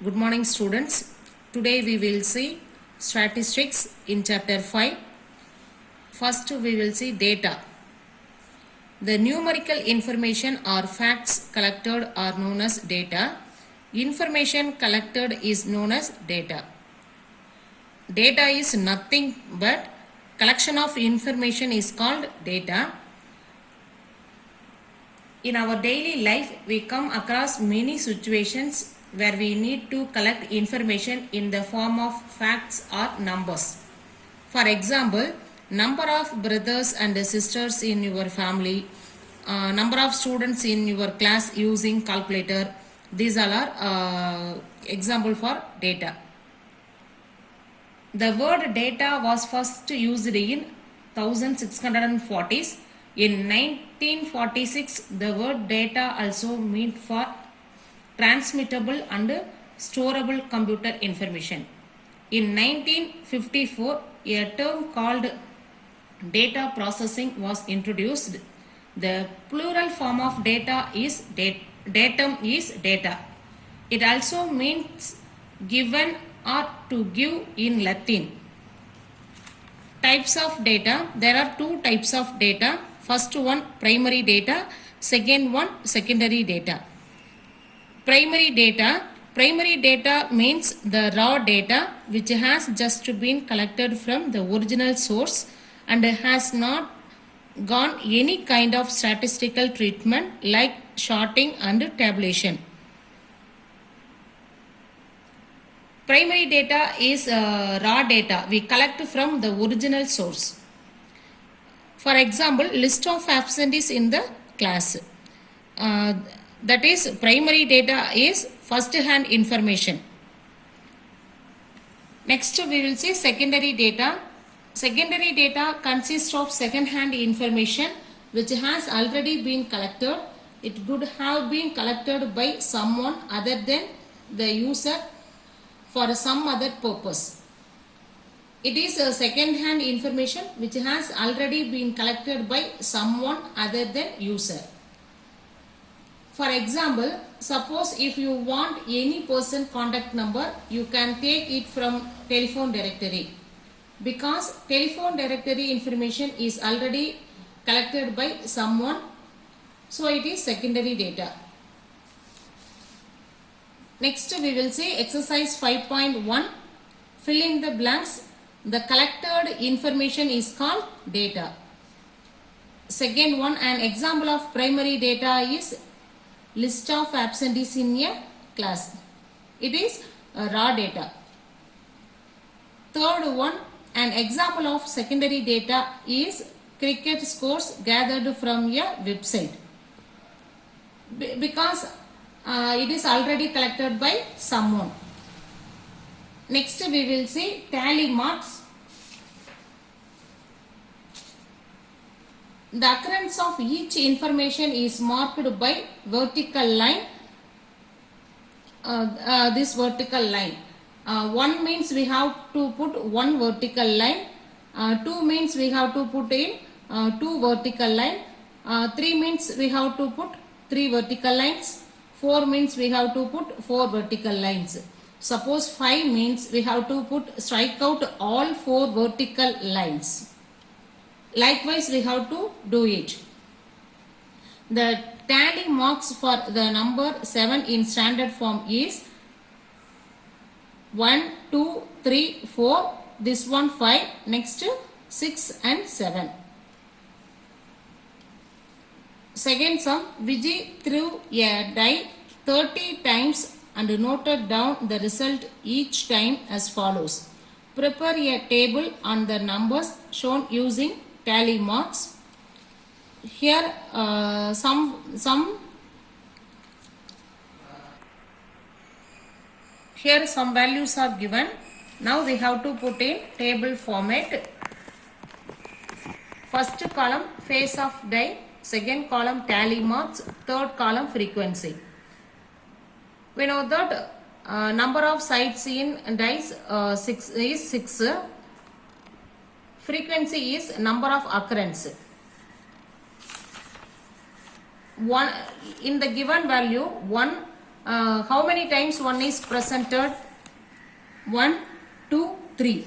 Good morning, students. Today we will see statistics in chapter 5. First, we will see data. The numerical information or facts collected are known as data. Information collected is known as data. Data is nothing but collection of information is called data. In our daily life, we come across many situations where we need to collect information in the form of facts or numbers. For example, number of brothers and sisters in your family, number of students in your class using calculator. These all are example for data. The word data was first used in 1640s. In 1946, the word data also meant for transmittable and storable computer information. In 1954, a term called data processing was introduced. The plural form of data is datum is data. It also means given or to give in Latin. Types of data. There are two types of data. First one, primary data. Second one, secondary data. Primary data means the raw data which has just been collected from the original source and has not gone any kind of statistical treatment like sorting and tabulation. Primary data is raw data we collect from the original source. For example, list of absentees in the class. That is, primary data is first hand information. Next, we will see secondary data. Secondary data consists of second hand information which has already been collected. It could have been collected by someone other than the user for some other purpose. It is a second hand information which has already been collected by someone other than user. For example, suppose if you want any person contact number, you can take it from telephone directory. Because telephone directory information is already collected by someone, so it is secondary data. Next, we will see exercise 5.1. Fill in the blanks. The collected information is called data. Second one, an example of primary data is list of absentees in a class. It is raw data. Third one, an example of secondary data is cricket scores gathered from a website. Because it is already collected by someone. Next, we will see tally marks. The occurrence of each information is marked by vertical line. This vertical line. 1 means we have to put 1 vertical line. 2 means we have to put in 2 vertical line. 3 means we have to put 3 vertical lines. 4 means we have to put 4 vertical lines. Suppose 5 means we have to strike out all 4 vertical lines. Likewise, we have to do it. The tally marks for the number 7 in standard form is 1, 2, 3, 4. This one 5. Next 6 and 7. Second sum, Vijay threw a die 30 times and noted down the result each time as follows. Prepare a table on the numbers shown using tally marks. Here some values are given. Now we have to put in table format. First column face of die, second column tally marks, third column frequency. We know that number of sides in dice 6 is 6. Frequency is number of occurrence. One in the given value 1 how many times 1 is presented? 1, 2, 3.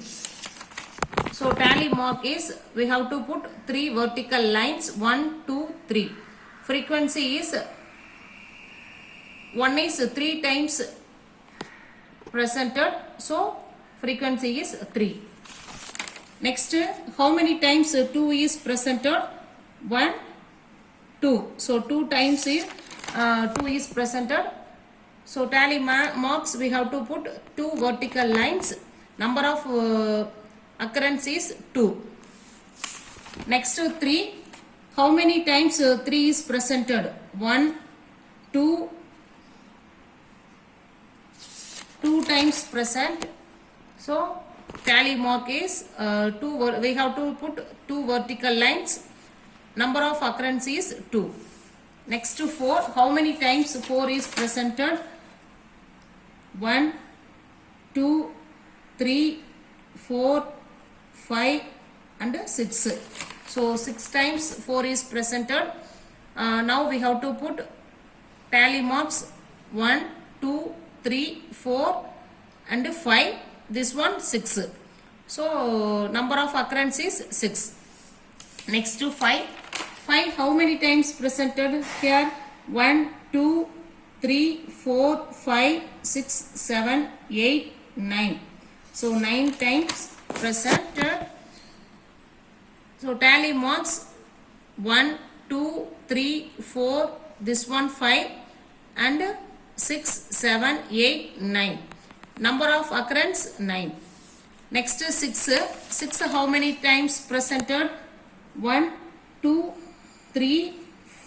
So tally mark is, we have to put 3 vertical lines, 1, 2, 3. Frequency is 1 is 3 times presented, so frequency is 3. Next, how many times 2 is presented? 1, 2. So 2 times 2 is presented. So tally marks, we have to put 2 vertical lines. Number of occurrence is 2. Next, 3. How many times 3 is presented? 1, 2, 2 times present. So tally mark is 2. We have to put 2 vertical lines. Number of occurrence is 2. Next to 4. How many times 4 is presented? 1, 2, 3, 4, 5 and 6. So 6 times 4 is presented. Now we have to put tally marks 1, 2, 3, 4 and 5. This one 6. So number of occurrence is 6. Next to 5. 5 how many times presented here? 1, 2, 3, 4, 5, 6, 7, 8, 9. So 9 times presented. So tally marks 1, 2, 3, 4, this one 5 and 6, 7, 8, 9. Number of occurrence 9. Next 6. 6 how many times presented? 1, 2, 3,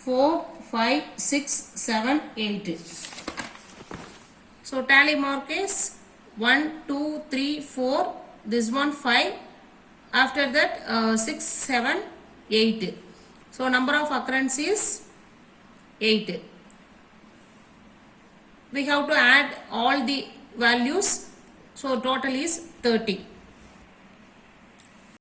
4, 5, 6, 7, 8. So tally mark is 1, 2, 3, 4, this one 5. After that 6, 7, 8. So number of occurrence is 8. We have to add all the values. So total is 30.